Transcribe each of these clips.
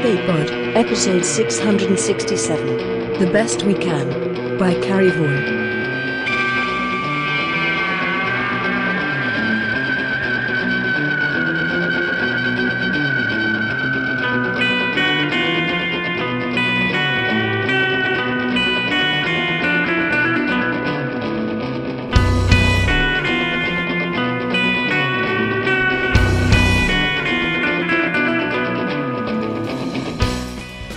Debate Pod, episode 667. The Best We Can, by Carrie Vaughan.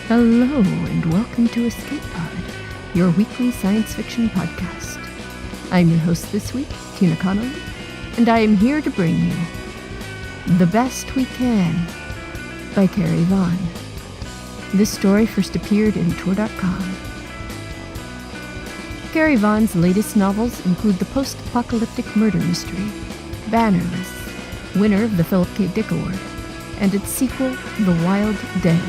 Hello, and welcome to Escape Pod, your weekly science fiction podcast. I'm your host this week, Tina Connolly, and I am here to bring you The Best We Can by Carrie Vaughan. This story first appeared in Tor.com. Carrie Vaughan's latest novels include the post-apocalyptic murder mystery, Bannerless, winner of the Philip K. Dick Award, and its sequel, The Wild Day.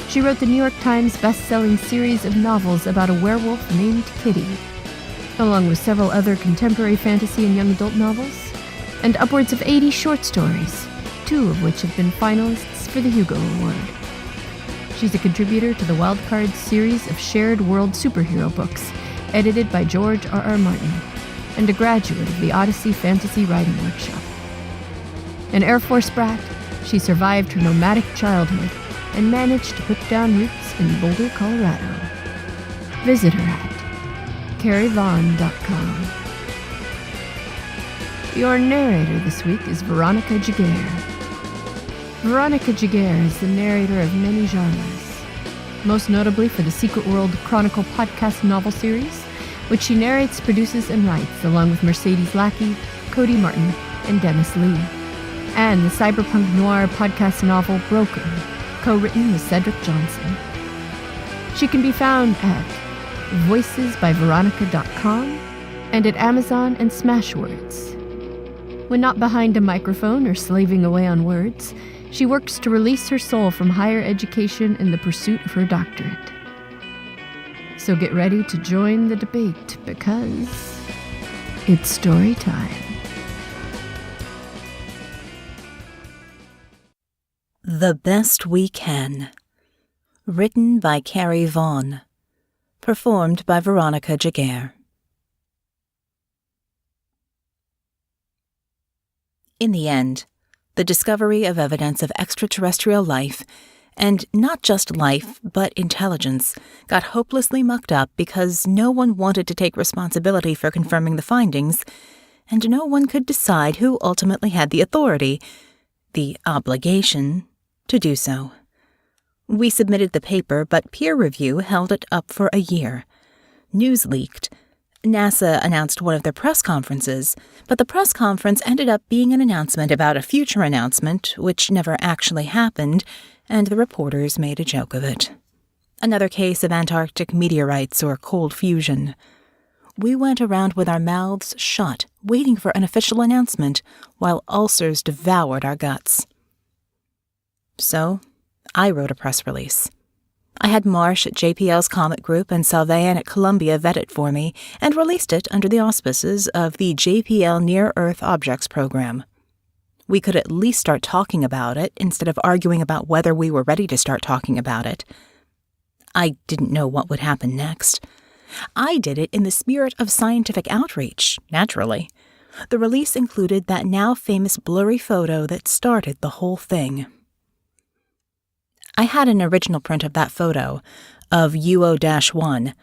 She wrote the New York Times best-selling series of novels about a werewolf named Kitty, along with several other contemporary fantasy and young adult novels, and upwards of 80 short stories, 2 of which have been finalists for the Hugo Award. She's a contributor to the Wildcard series of shared world superhero books, edited by George R.R. Martin, and a graduate of the Odyssey Fantasy Writing Workshop. An Air Force brat, she survived her nomadic childhood and managed to put down roots in Boulder, Colorado. Visit her at carrievaughan.com. Your narrator this week is Veronica Giguere. Veronica Giguere is the narrator of many genres, most notably for the Secret World Chronicle podcast novel series, which she narrates, produces, and writes along with Mercedes Lackey, Cody Martin, and Dennis Lee, and the cyberpunk noir podcast novel Broken, co-written with Cedric Johnson. She can be found at voicesbyveronica.com and at Amazon and Smashwords. When not behind a microphone or slaving away on words, she works to release her soul from higher education in the pursuit of her doctorate. So get ready to join the debate, because it's story time. The Best We Can. Written by Carrie Vaughan. Performed by Veronica Giguere. In the end, the discovery of evidence of extraterrestrial life, and not just life, but intelligence, got hopelessly mucked up because no one wanted to take responsibility for confirming the findings, and no one could decide who ultimately had the authority, the obligation, to do so. We submitted the paper, but peer review held it up for a year. News leaked. NASA announced one of their press conferences, but the press conference ended up being an announcement about a future announcement, which never actually happened, and the reporters made a joke of it. Another case of Antarctic meteorites or cold fusion. We went around with our mouths shut, waiting for an official announcement, while ulcers devoured our guts. So, I wrote a press release. I had Marsh at JPL's Comet Group and Salvayan at Columbia vet it for me, and released it under the auspices of the JPL Near-Earth Objects Program. We could at least start talking about it, instead of arguing about whether we were ready to start talking about it. I didn't know what would happen next. I did it in the spirit of scientific outreach, naturally. The release included that now famous blurry photo that started the whole thing. I had an original print of that photo, of UO-1,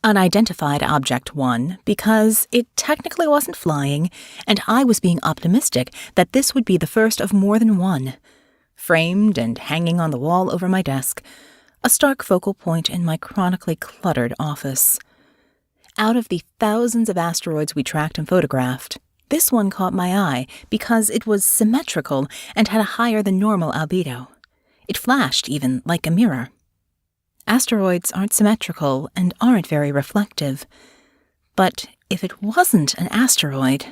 Unidentified Object 1, because it technically wasn't flying, and I was being optimistic that this would be the first of more than one. Framed and hanging on the wall over my desk, a stark focal point in my chronically cluttered office. Out of the thousands of asteroids we tracked and photographed, this one caught my eye because it was symmetrical and had a higher than normal albedo. It flashed, even, like a mirror. Asteroids aren't symmetrical and aren't very reflective. But if it wasn't an asteroid...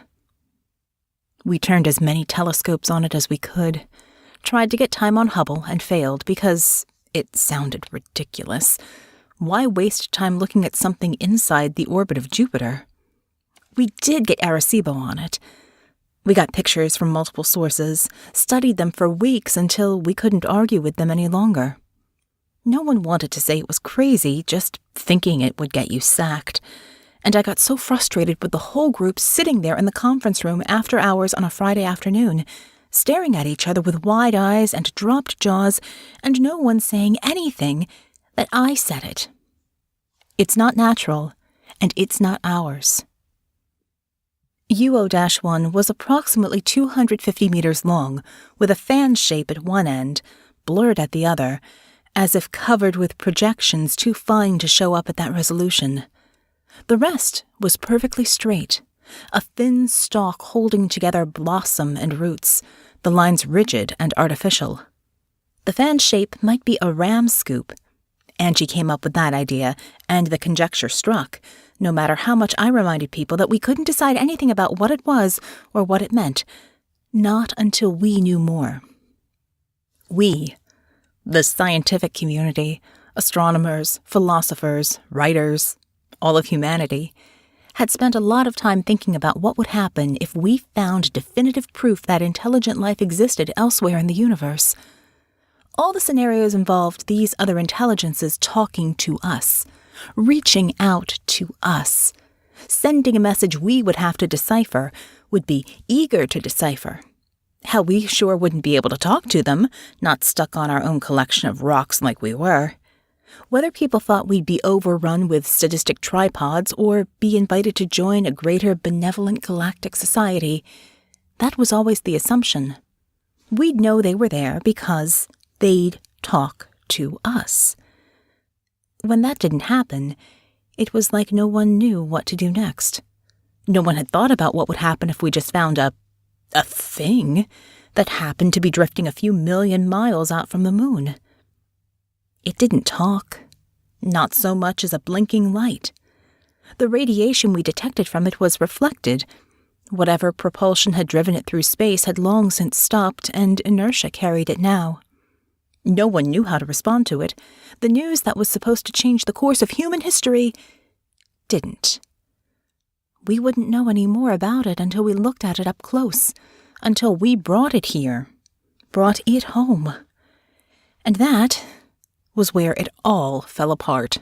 We turned as many telescopes on it as we could, tried to get time on Hubble and failed because it sounded ridiculous. Why waste time looking at something inside the orbit of Jupiter? We did get Arecibo on it, We got pictures from multiple sources, studied them for weeks until we couldn't argue with them any longer. No one wanted to say it was crazy, just thinking it would get you sacked. And I got so frustrated with the whole group sitting there in the conference room after hours on a Friday afternoon, staring at each other with wide eyes and dropped jaws, and no one saying anything, that I said it. It's not natural, and it's not ours. UO-1 was approximately 250 meters long, with a fan shape at one end, blurred at the other, as if covered with projections too fine to show up at that resolution. The rest was perfectly straight, a thin stalk holding together blossom and roots, the lines rigid and artificial. The fan shape might be a ram scoop. Angie came up with that idea, and the conjecture struck, no matter how much I reminded people that we couldn't decide anything about what it was or what it meant, not until we knew more. We, the scientific community, astronomers, philosophers, writers, all of humanity, had spent a lot of time thinking about what would happen if we found definitive proof that intelligent life existed elsewhere in the universe. All the scenarios involved these other intelligences talking to us, reaching out to us, sending a message we would have to decipher, would be eager to decipher. How we sure wouldn't be able to talk to them, not stuck on our own collection of rocks like we were. Whether people thought we'd be overrun with sadistic tripods or be invited to join a greater benevolent galactic society, that was always the assumption. We'd know they were there because they'd talk to us. When that didn't happen, it was like no one knew what to do next. No one had thought about what would happen if we just found a thing that happened to be drifting a few million miles out from the moon. It didn't talk, not so much as a blinking light. The radiation we detected from it was reflected. Whatever propulsion had driven it through space had long since stopped, and inertia carried it now. No one knew how to respond to it. The news that was supposed to change the course of human history didn't. We wouldn't know any more about it until we looked at it up close, until we brought it here, brought it home. And that was where it all fell apart.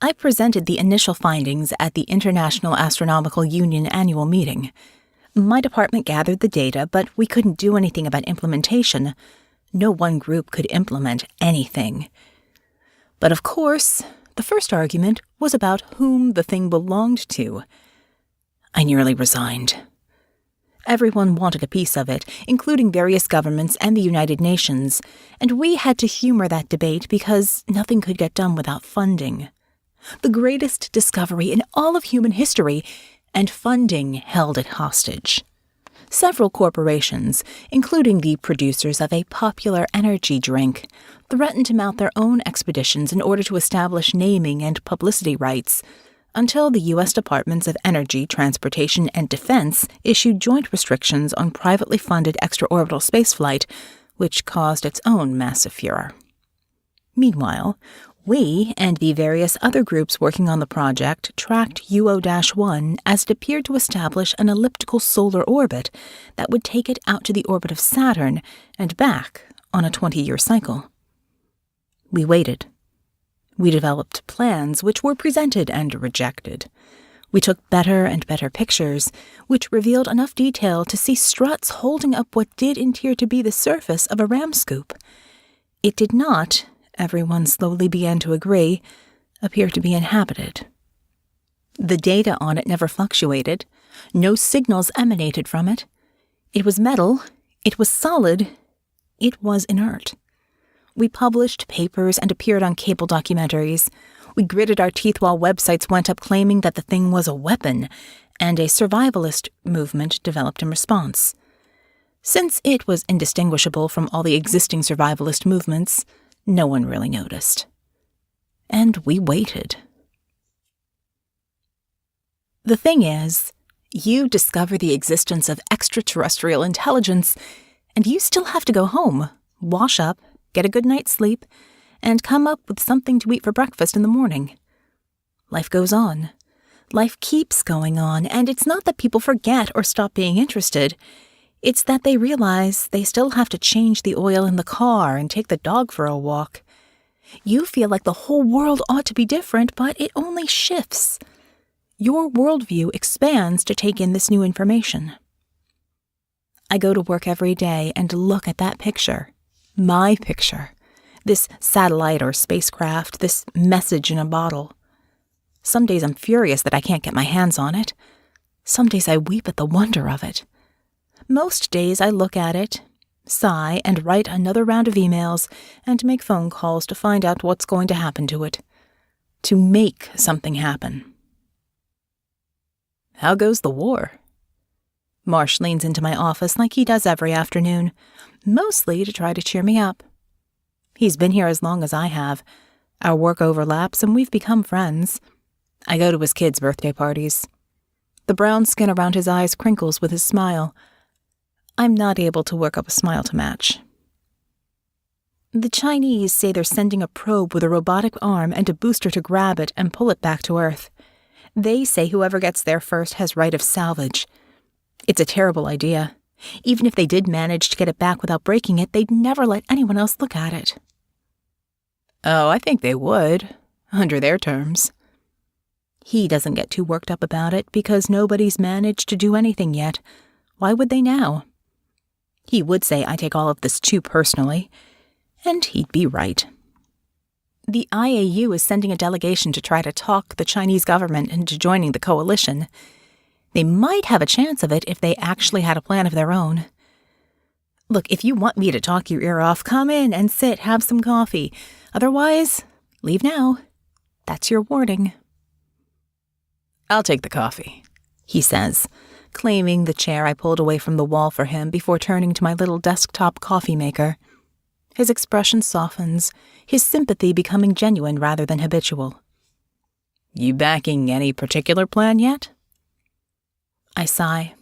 I presented the initial findings at the International Astronomical Union annual meeting. My department gathered the data, but we couldn't do anything about implementation. No one group could implement anything. But of course, the first argument was about whom the thing belonged to. I nearly resigned. Everyone wanted a piece of it, including various governments and the United Nations, and we had to humor that debate because nothing could get done without funding. The greatest discovery in all of human history, and funding held it hostage. Several corporations, including the producers of a popular energy drink, threatened to mount their own expeditions in order to establish naming and publicity rights, until the U.S. Departments of Energy, Transportation, and Defense issued joint restrictions on privately funded extraorbital spaceflight, which caused its own massive furor. Meanwhile, we and the various other groups working on the project tracked UO-1 as it appeared to establish an elliptical solar orbit that would take it out to the orbit of Saturn and back on a 20-year cycle. We waited. We developed plans which were presented and rejected. We took better and better pictures, which revealed enough detail to see struts holding up what did appear to be the surface of a ram scoop. It did not, everyone slowly began to agree, appear to be inhabited. The data on it never fluctuated. No signals emanated from it. It was metal. It was solid. It was inert. We published papers and appeared on cable documentaries. We gritted our teeth while websites went up claiming that the thing was a weapon, and a survivalist movement developed in response. Since it was indistinguishable from all the existing survivalist movements, no one really noticed. And we waited. The thing is, you discover the existence of extraterrestrial intelligence, and you still have to go home, wash up, get a good night's sleep, and come up with something to eat for breakfast in the morning. Life goes on. Life keeps going on, and it's not that people forget or stop being interested. It's that they realize they still have to change the oil in the car and take the dog for a walk. You feel like the whole world ought to be different, but it only shifts. Your worldview expands to take in this new information. I go to work every day and look at that picture. My picture. This satellite or spacecraft, this message in a bottle. Some days I'm furious that I can't get my hands on it. Some days I weep at the wonder of it. Most days I look at it, sigh, and write another round of emails and make phone calls to find out what's going to happen to it. To make something happen. How goes the war? Marsh leans into my office like he does every afternoon, mostly to try to cheer me up. He's been here as long as I have. Our work overlaps and we've become friends. I go to his kids' birthday parties. The brown skin around his eyes crinkles with his smile. I'm not able to work up a smile to match. The Chinese say they're sending a probe with a robotic arm and a booster to grab it and pull it back to Earth. They say whoever gets there first has right of salvage. It's a terrible idea. Even if they did manage to get it back without breaking it, they'd never let anyone else look at it. Oh, I think they would, under their terms. He doesn't get too worked up about it because nobody's managed to do anything yet. Why would they now? He would say I take all of this too personally, and he'd be right. The IAU is sending a delegation to try to talk the Chinese government into joining the coalition. They might have a chance of it if they actually had a plan of their own. Look, if you want me to talk your ear off, come in and sit, have some coffee. Otherwise, leave now. That's your warning. I'll take the coffee, he says, claiming the chair I pulled away from the wall for him before turning to my little desktop coffee maker. His expression softens, his sympathy becoming genuine rather than habitual. You backing any particular plan yet? I sigh.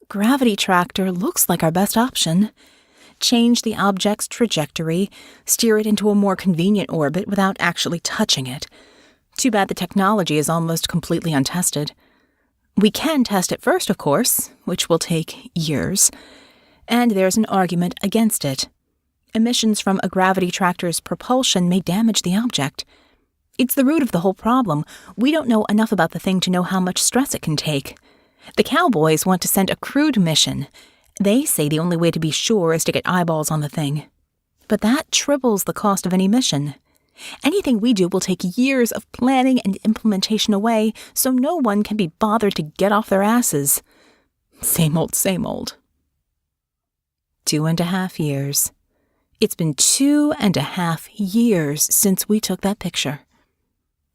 Gravity tractor looks like our best option. Change the object's trajectory, steer it into a more convenient orbit without actually touching it. Too bad the technology is almost completely untested. We can test it first, of course, which will take years. And there's an argument against it. Emissions from a gravity tractor's propulsion may damage the object. It's the root of the whole problem. We don't know enough about the thing to know how much stress it can take. The cowboys want to send a crewed mission. They say the only way to be sure is to get eyeballs on the thing. But that triples the cost of any mission. Anything we do will take years of planning and implementation away, so no one can be bothered to get off their asses. Same old, same old. 2.5 years. It's been 2.5 years since we took that picture.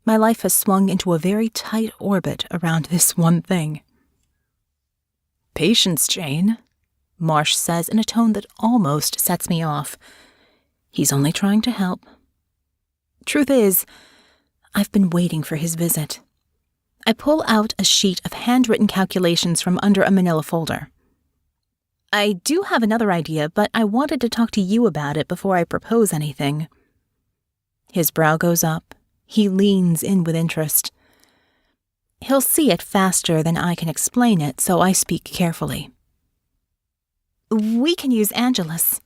My life has swung into a very tight orbit around this one thing. Patience, Jane, Marsh says in a tone that almost sets me off. He's only trying to help. Truth is, I've been waiting for his visit. I pull out a sheet of handwritten calculations from under a manila folder. I do have another idea, but I wanted to talk to you about it before I propose anything. His brow goes up. He leans in with interest. He'll see it faster than I can explain it, so I speak carefully. We can use Angelus.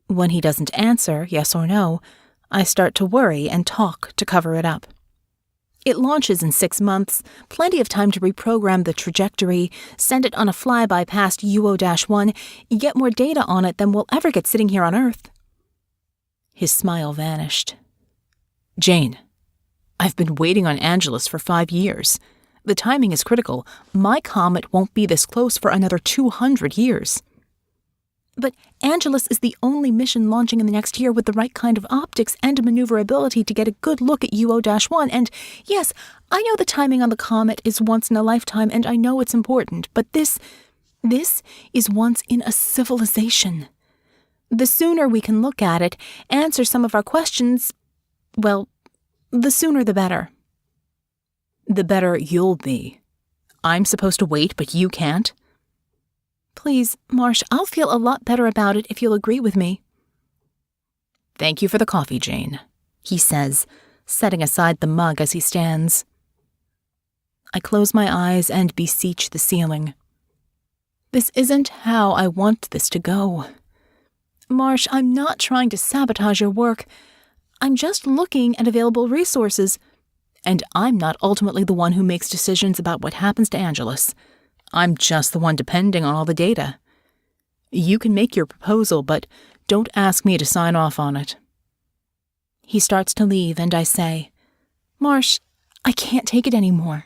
When he doesn't answer, yes or no, I start to worry and talk to cover it up. It launches in 6 months, plenty of time to reprogram the trajectory, send it on a flyby past UO-1, get more data on it than we'll ever get sitting here on Earth. His smile vanished. Jane, I've been waiting on Angelus for 5 years. The timing is critical. My comet won't be this close for another 200 years. But Angelus is the only mission launching in the next year with the right kind of optics and maneuverability to get a good look at UO-1. And yes, I know the timing on the comet is once in a lifetime, and I know it's important, but this is once in a civilization. The sooner we can look at it, answer some of our questions, well, the sooner the better. The better you'll be. I'm supposed to wait, but you can't? Please, Marsh, I'll feel a lot better about it if you'll agree with me. Thank you for the coffee, Jane, he says, setting aside the mug as he stands. I close my eyes and beseech the ceiling. This isn't how I want this to go. Marsh, I'm not trying to sabotage your work. I'm just looking at available resources, and I'm not ultimately the one who makes decisions about what happens to Angelus. I'm just the one depending on all the data. You can make your proposal, but don't ask me to sign off on it. He starts to leave, and I say, Marsh, I can't take it anymore.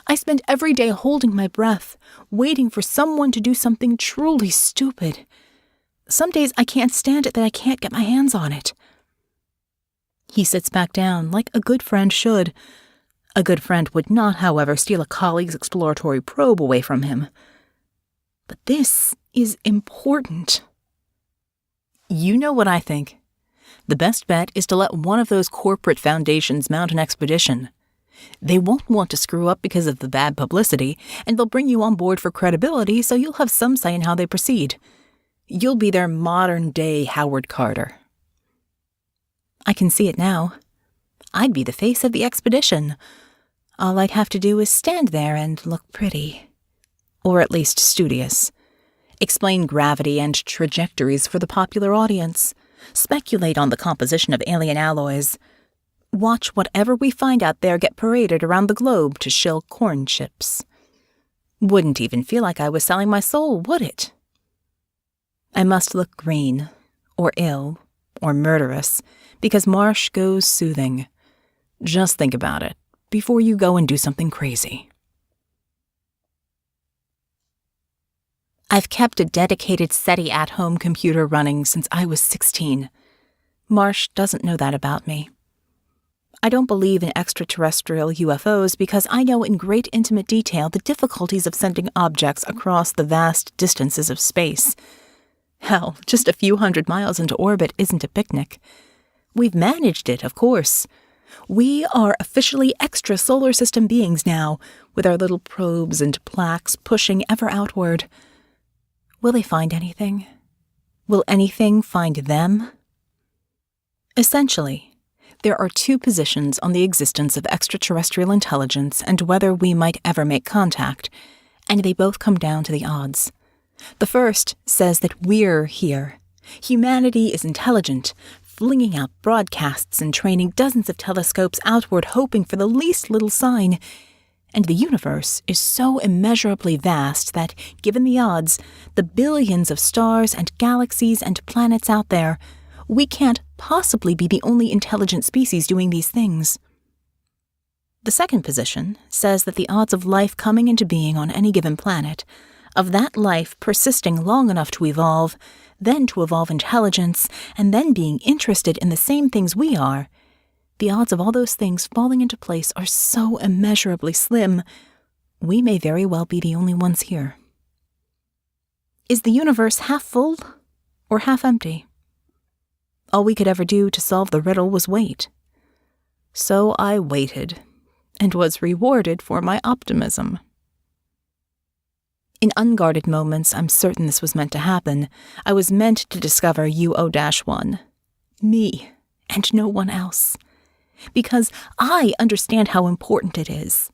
I spend every day holding my breath, waiting for someone to do something truly stupid. Some days I can't stand it that I can't get my hands on it. He sits back down, like a good friend should. A good friend would not, however, steal a colleague's exploratory probe away from him. But this is important. You know what I think. The best bet is to let one of those corporate foundations mount an expedition. They won't want to screw up because of the bad publicity, and they'll bring you on board for credibility, so you'll have some say in how they proceed. You'll be their modern-day Howard Carter. I can see it now. I'd be the face of the expedition. All I'd have to do is stand there and look pretty. Or at least studious. Explain gravity and trajectories for the popular audience. Speculate on the composition of alien alloys. Watch whatever we find out there get paraded around the globe to shill corn chips. Wouldn't even feel like I was selling my soul, would it? I must look green, or ill, or murderous, because Marsh goes soothing. Just think about it before you go and do something crazy. I've kept a dedicated SETI at-home computer running since I was 16. Marsh doesn't know that about me. I don't believe in extraterrestrial UFOs because I know in great intimate detail the difficulties of sending objects across the vast distances of space. Hell, just a few hundred miles into orbit isn't a picnic. We've managed it, of course. We are officially extra-solar system beings now, with our little probes and plaques pushing ever outward. Will they find anything? Will anything find them? Essentially, there are two positions on the existence of extraterrestrial intelligence and whether we might ever make contact, and they both come down to the odds. The first says that we're here. Humanity is intelligent, flinging out broadcasts and training dozens of telescopes outward hoping for the least little sign. And the universe is so immeasurably vast that, given the odds, the billions of stars and galaxies and planets out there, we can't possibly be the only intelligent species doing these things. The second position says that the odds of life coming into being on any given planet, of that life persisting long enough to evolve, then to evolve intelligence, and then being interested in the same things we are, the odds of all those things falling into place are so immeasurably slim, we may very well be the only ones here. Is the universe half full or half empty? All we could ever do to solve the riddle was wait. So I waited, and was rewarded for my optimism. In unguarded moments, I'm certain this was meant to happen. I was meant to discover UO-1. Me, and no one else. Because I understand how important it is.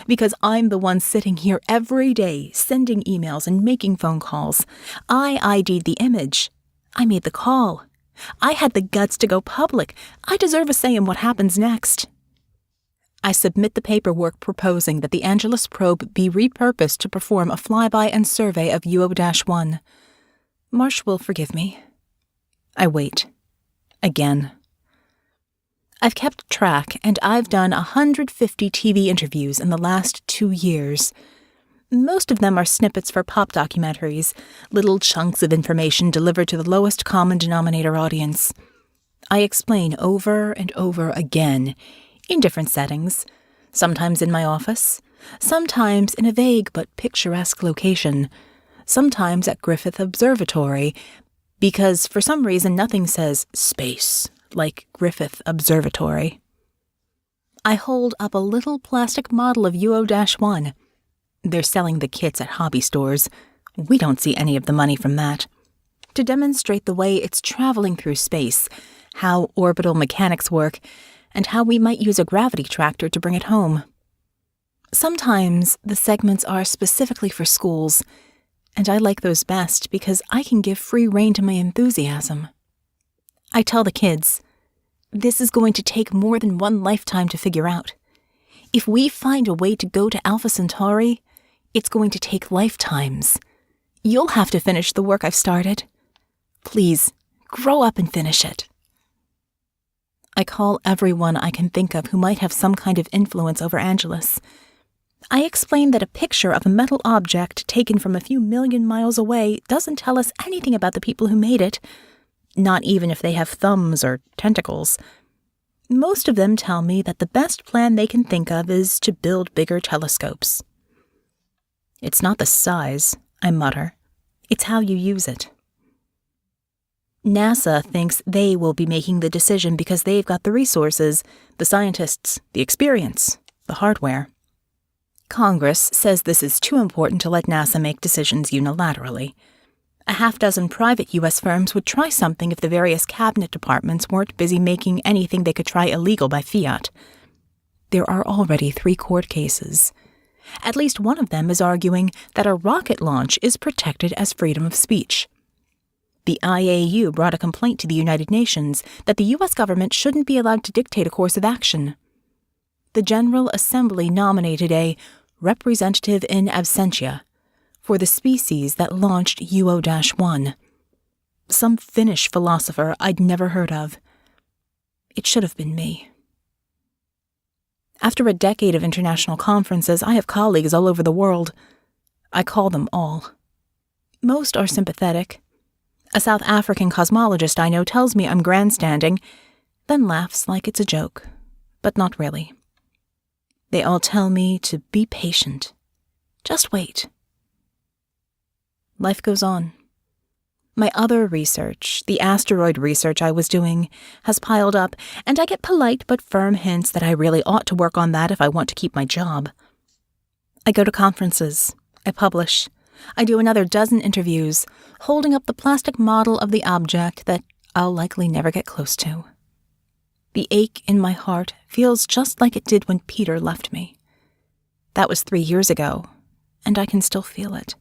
Because I'm the one sitting here every day, sending emails and making phone calls. I ID'd the image. I made the call. I had the guts to go public. I deserve a say in what happens next. I submit the paperwork proposing that the Angelus probe be repurposed to perform a flyby and survey of UO-1. Marsh will forgive me. I wait. Again. I've kept track, and I've done 150 TV interviews in the last 2 years. Most of them are snippets for pop documentaries, little chunks of information delivered to the lowest common denominator audience. I explain over and over again, in different settings, sometimes in my office, sometimes in a vague but picturesque location, sometimes at Griffith Observatory, because for some reason nothing says space like Griffith Observatory. I hold up a little plastic model of UO-1. They're selling the kits at hobby stores. We don't see any of the money from that. To demonstrate the way it's traveling through space, how orbital mechanics work, and how we might use a gravity tractor to bring it home. Sometimes the segments are specifically for schools, and I like those best because I can give free rein to my enthusiasm. I tell the kids, this is going to take more than one lifetime to figure out. If we find a way to go to Alpha Centauri, it's going to take lifetimes. You'll have to finish the work I've started. Please, grow up and finish it. I call everyone I can think of who might have some kind of influence over Angelus. I explain that a picture of a metal object taken from a few million miles away doesn't tell us anything about the people who made it, not even if they have thumbs or tentacles. Most of them tell me that the best plan they can think of is to build bigger telescopes. It's not the size, I mutter. It's how you use it. NASA thinks they will be making the decision because they've got the resources, the scientists, the experience, the hardware. Congress says this is too important to let NASA make decisions unilaterally. A half-dozen private U.S. firms would try something if the various cabinet departments weren't busy making anything they could try illegal by fiat. There are already 3 court cases. At least one of them is arguing that a rocket launch is protected as freedom of speech. The IAU brought a complaint to the United Nations that the U.S. government shouldn't be allowed to dictate a course of action. The General Assembly nominated a representative in absentia for the species that launched UO-1, some Finnish philosopher I'd never heard of. It should have been me. After a decade of international conferences, I have colleagues all over the world. I call them all. Most are sympathetic. A South African cosmologist I know tells me I'm grandstanding, then laughs like it's a joke, but not really. They all tell me to be patient. Just wait. Life goes on. My other research, the asteroid research I was doing, has piled up, and I get polite but firm hints that I really ought to work on that if I want to keep my job. I go to conferences. I publish. I do another dozen interviews, holding up the plastic model of the object that I'll likely never get close to. The ache in my heart feels just like it did when Peter left me. That was 3 years ago, and I can still feel it.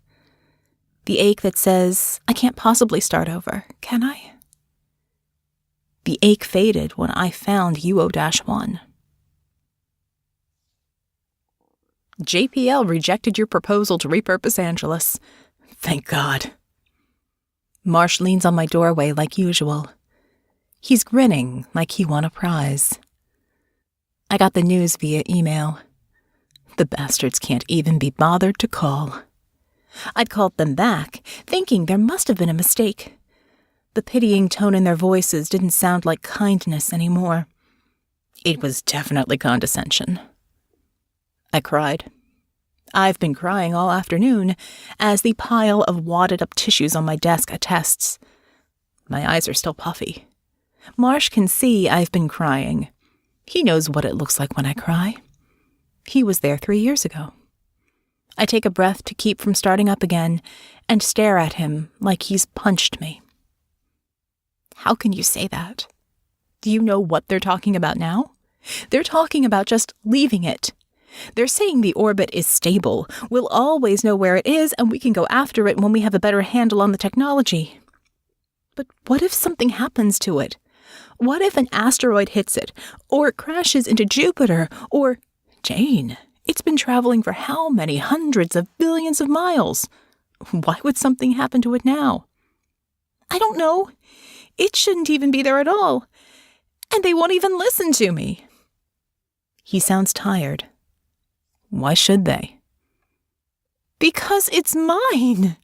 The ache that says, I can't possibly start over, can I? The ache faded when I found UO-1. JPL rejected your proposal to repurpose Angelus. Thank God. Marsh leans on my doorway like usual. He's grinning like he won a prize. I got the news via email. The bastards can't even be bothered to call. I'd called them back, thinking there must have been a mistake. The pitying tone in their voices didn't sound like kindness anymore. It was definitely condescension. I cried. I've been crying all afternoon, as the pile of wadded-up tissues on my desk attests. My eyes are still puffy. Marsh can see I've been crying. He knows what it looks like when I cry. He was there 3 years ago. I take a breath to keep from starting up again and stare at him like he's punched me. How can you say that? Do you know what they're talking about now? They're talking about just leaving it. They're saying the orbit is stable. We'll always know where it is, and we can go after it when we have a better handle on the technology. But what if something happens to it? What if an asteroid hits it, or it crashes into Jupiter, or... Jane, it's been traveling for how many hundreds of billions of miles? Why would something happen to it now? I don't know. It shouldn't even be there at all. And they won't even listen to me. He sounds tired. Why should they? Because it's mine.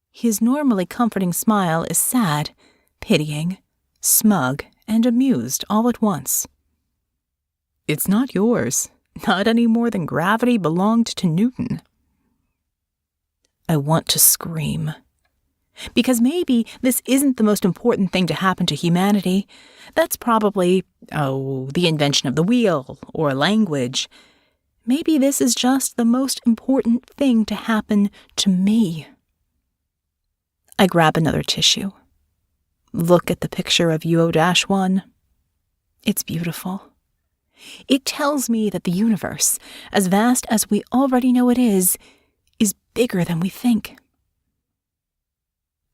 His normally comforting smile is sad, pitying, smug, and amused all at once. It's not yours, not any more than gravity belonged to Newton. I want to scream. Because maybe this isn't the most important thing to happen to humanity. That's probably, the invention of the wheel, or language. Maybe this is just the most important thing to happen to me. I grab another tissue. Look at the picture of UO-1. It's beautiful. It tells me that the universe, as vast as we already know it is bigger than we think.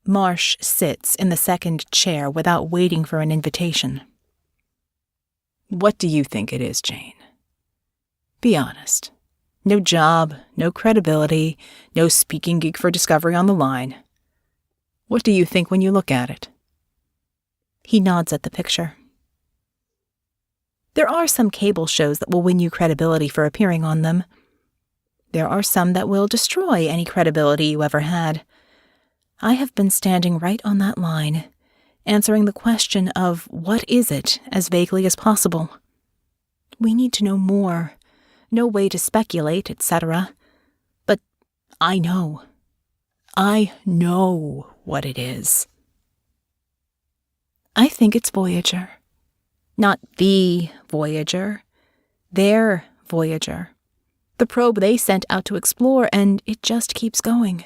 Marsh sits in the second chair without waiting for an invitation. What do you think it is, Jane? Be honest. No job, no credibility, no speaking gig for Discovery on the line. What do you think when you look at it? He nods at the picture. There are some cable shows that will win you credibility for appearing on them. There are some that will destroy any credibility you ever had. I have been standing right on that line, answering the question of what is it as vaguely as possible. We need to know more, no way to speculate, etc. But I know. I know what it is. I think it's Voyager. Not the Voyager. Their Voyager. The probe they sent out to explore, and it just keeps going.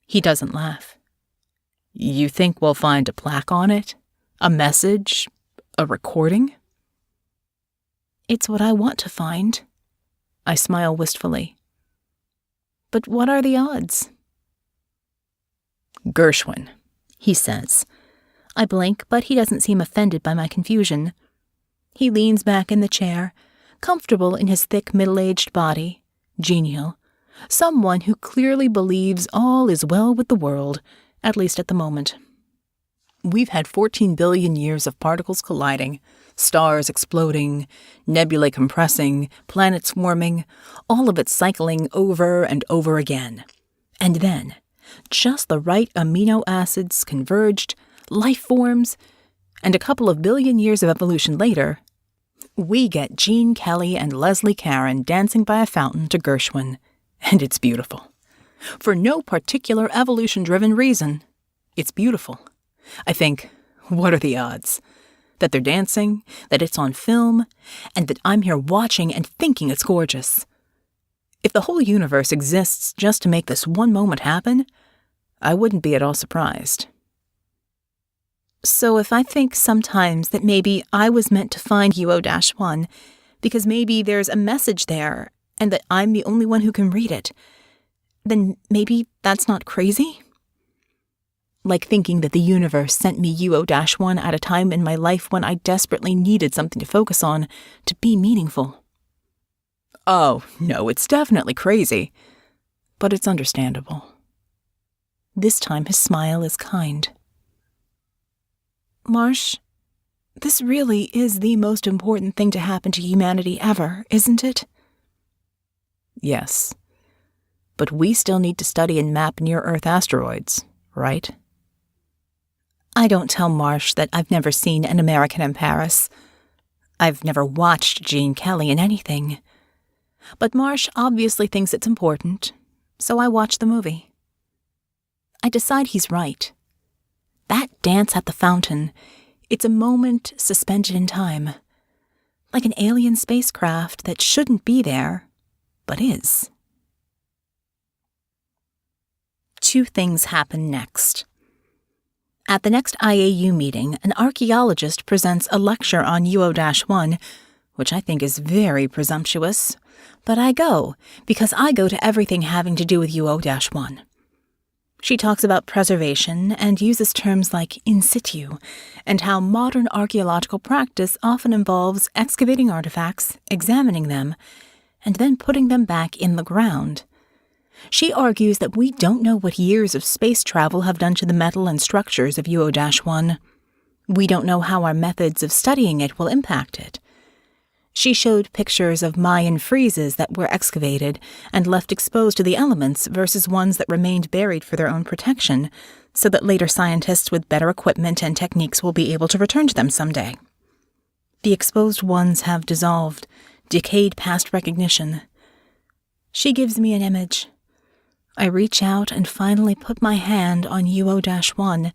He doesn't laugh. You think we'll find a plaque on it? A message? A recording? It's what I want to find. I smile wistfully. But what are the odds? Gershwin, he says. I blink, but he doesn't seem offended by my confusion. He leans back in the chair, comfortable in his thick middle-aged body, genial, someone who clearly believes all is well with the world, at least at the moment. We've had 14 billion years of particles colliding, stars exploding, nebulae compressing, planets swarming, all of it cycling over and over again. And then, just the right amino acids converged, life forms, and a couple of billion years of evolution later, we get Gene Kelly and Leslie Caron dancing by a fountain to Gershwin, and it's beautiful. For no particular evolution-driven reason, it's beautiful. I think, what are the odds? That they're dancing, that it's on film, and that I'm here watching and thinking it's gorgeous. If the whole universe exists just to make this one moment happen, I wouldn't be at all surprised. So if I think sometimes that maybe I was meant to find UO-1, because maybe there's a message there, and that I'm the only one who can read it, then maybe that's not crazy? Like thinking that the universe sent me UO-1 at a time in my life when I desperately needed something to focus on, to be meaningful. Oh, no, it's definitely crazy. But it's understandable. This time his smile is kind. Marsh, this really is the most important thing to happen to humanity ever, isn't it? Yes. But we still need to study and map near-Earth asteroids, right? I don't tell Marsh that I've never seen An American in Paris. I've never watched Gene Kelly in anything. But Marsh obviously thinks it's important, so I watch the movie. I decide he's right. That dance at the fountain, it's a moment suspended in time. Like an alien spacecraft that shouldn't be there, but is. Two things happen next. At the next IAU meeting, an archaeologist presents a lecture on UO-1, which I think is very presumptuous, but I go, because I go to everything having to do with UO-1. She talks about preservation and uses terms like in situ, and how modern archaeological practice often involves excavating artifacts, examining them, and then putting them back in the ground. She argues that we don't know what years of space travel have done to the metal and structures of UO-1. We don't know how our methods of studying it will impact it. She showed pictures of Mayan friezes that were excavated and left exposed to the elements versus ones that remained buried for their own protection, so that later scientists with better equipment and techniques will be able to return to them someday. The exposed ones have dissolved, decayed past recognition. She gives me an image. I reach out and finally put my hand on UO-1,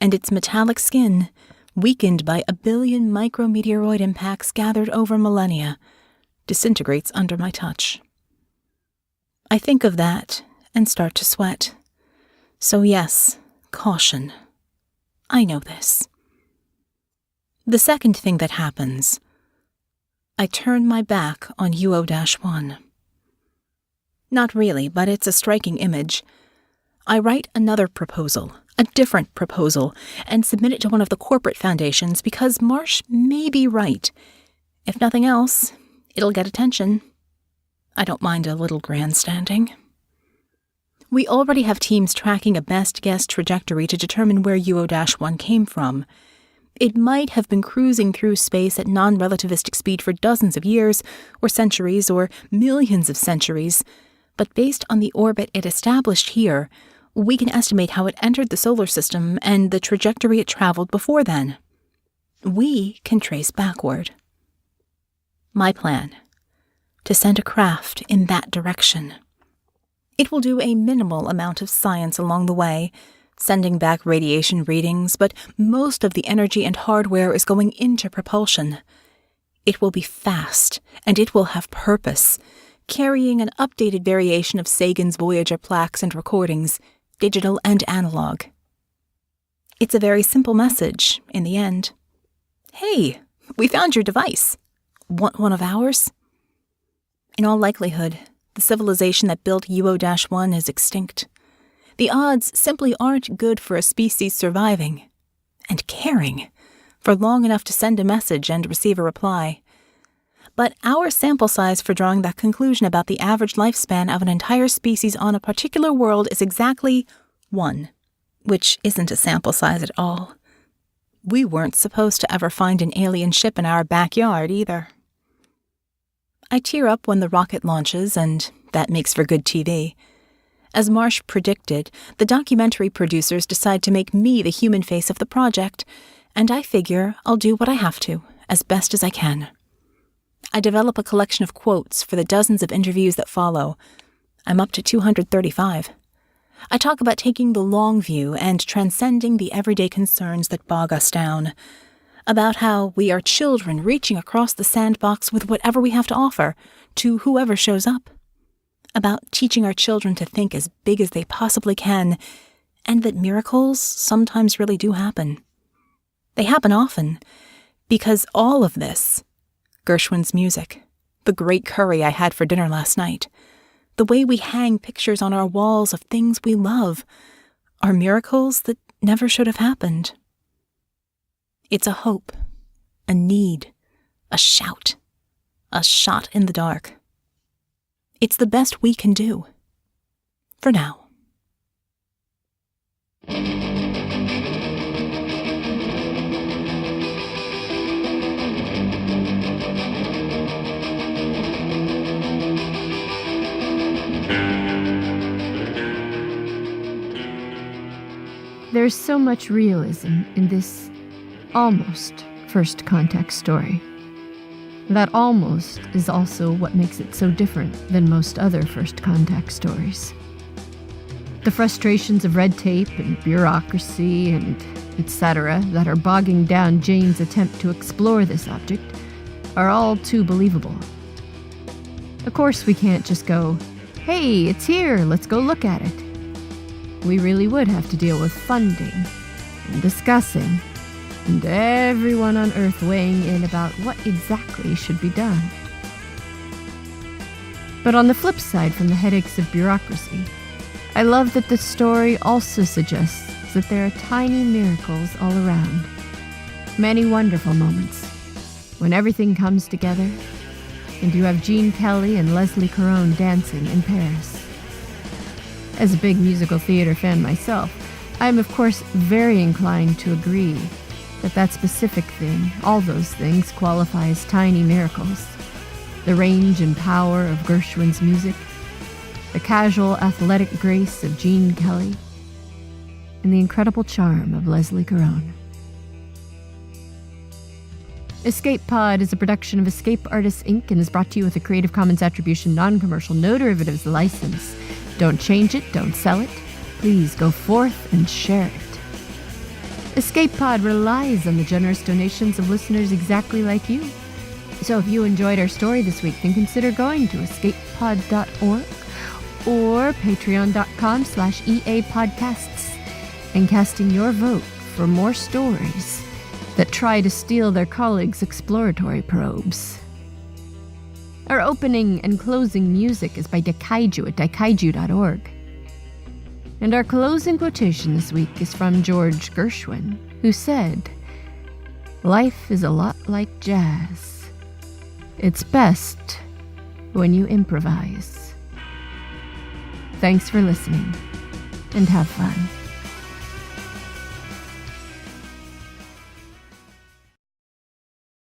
and its metallic skin, weakened by 1 billion micrometeoroid impacts gathered over millennia, disintegrates under my touch. I think of that and start to sweat. So yes, caution. I know this. The second thing that happens, I turn my back on UO-1. Not really, but it's a striking image. I write another proposal, a different proposal, and submit it to one of the corporate foundations because Marsh may be right. If nothing else, it'll get attention. I don't mind a little grandstanding. We already have teams tracking a best guess trajectory to determine where UO-1 came from. It might have been cruising through space at non-relativistic speed for dozens of years, or centuries, or millions of centuries, but based on the orbit it established here, we can estimate how it entered the solar system and the trajectory it traveled before then. We can trace backward. My plan: to send a craft in that direction. It will do a minimal amount of science along the way, sending back radiation readings, but most of the energy and hardware is going into propulsion. It will be fast, and it will have purpose, carrying an updated variation of Sagan's Voyager plaques and recordings, digital and analog. It's a very simple message, in the end. Hey, we found your device. Want one of ours? In all likelihood, the civilization that built UO-1 is extinct. The odds simply aren't good for a species surviving and caring for long enough to send a message and receive a reply. But our sample size for drawing that conclusion about the average lifespan of an entire species on a particular world is exactly 1, which isn't a sample size at all. We weren't supposed to ever find an alien ship in our backyard either. I tear up when the rocket launches, and that makes for good TV. As Marsh predicted, the documentary producers decide to make me the human face of the project, and I figure I'll do what I have to, as best as I can. I develop a collection of quotes for the dozens of interviews that follow. I'm up to 235. I talk about taking the long view and transcending the everyday concerns that bog us down. About how we are children reaching across the sandbox with whatever we have to offer to whoever shows up. About teaching our children to think as big as they possibly can, and that miracles sometimes really do happen. They happen often, because all of this, Gershwin's music, the great curry I had for dinner last night, the way we hang pictures on our walls of things we love, are miracles that never should have happened. It's a hope, a need, a shout, a shot in the dark. It's the best we can do. For now. There's so much realism in this almost first contact story. That almost is also what makes it so different than most other first contact stories. The frustrations of red tape and bureaucracy and etc. that are bogging down Jane's attempt to explore this object are all too believable. Of course, we can't just go, "Hey, it's here, let's go look at it." We really would have to deal with funding and discussing, and everyone on Earth weighing in about what exactly should be done. But on the flip side from the headaches of bureaucracy, I love that the story also suggests that there are tiny miracles all around. Many wonderful moments when everything comes together and you have Gene Kelly and Leslie Caron dancing in Paris. As a big musical theater fan myself, I am of course very inclined to agree that that specific thing, all those things, qualify as tiny miracles. The range and power of Gershwin's music, the casual athletic grace of Gene Kelly, and the incredible charm of Leslie Caron. Escape Pod is a production of Escape Artists Inc. and is brought to you with a Creative Commons Attribution Non-Commercial No Derivatives license. Don't change it, don't sell it. Please go forth and share it. Escape Pod relies on the generous donations of listeners exactly like you. So if you enjoyed our story this week, then consider going to escapepod.org or patreon.com/EAPodcasts and casting your vote for more stories that try to steal their colleagues' exploratory probes. Our opening and closing music is by Daikaiju at daikaiju.org. And our closing quotation this week is from George Gershwin, who said, "Life is a lot like jazz. It's best when you improvise." Thanks for listening, and have fun.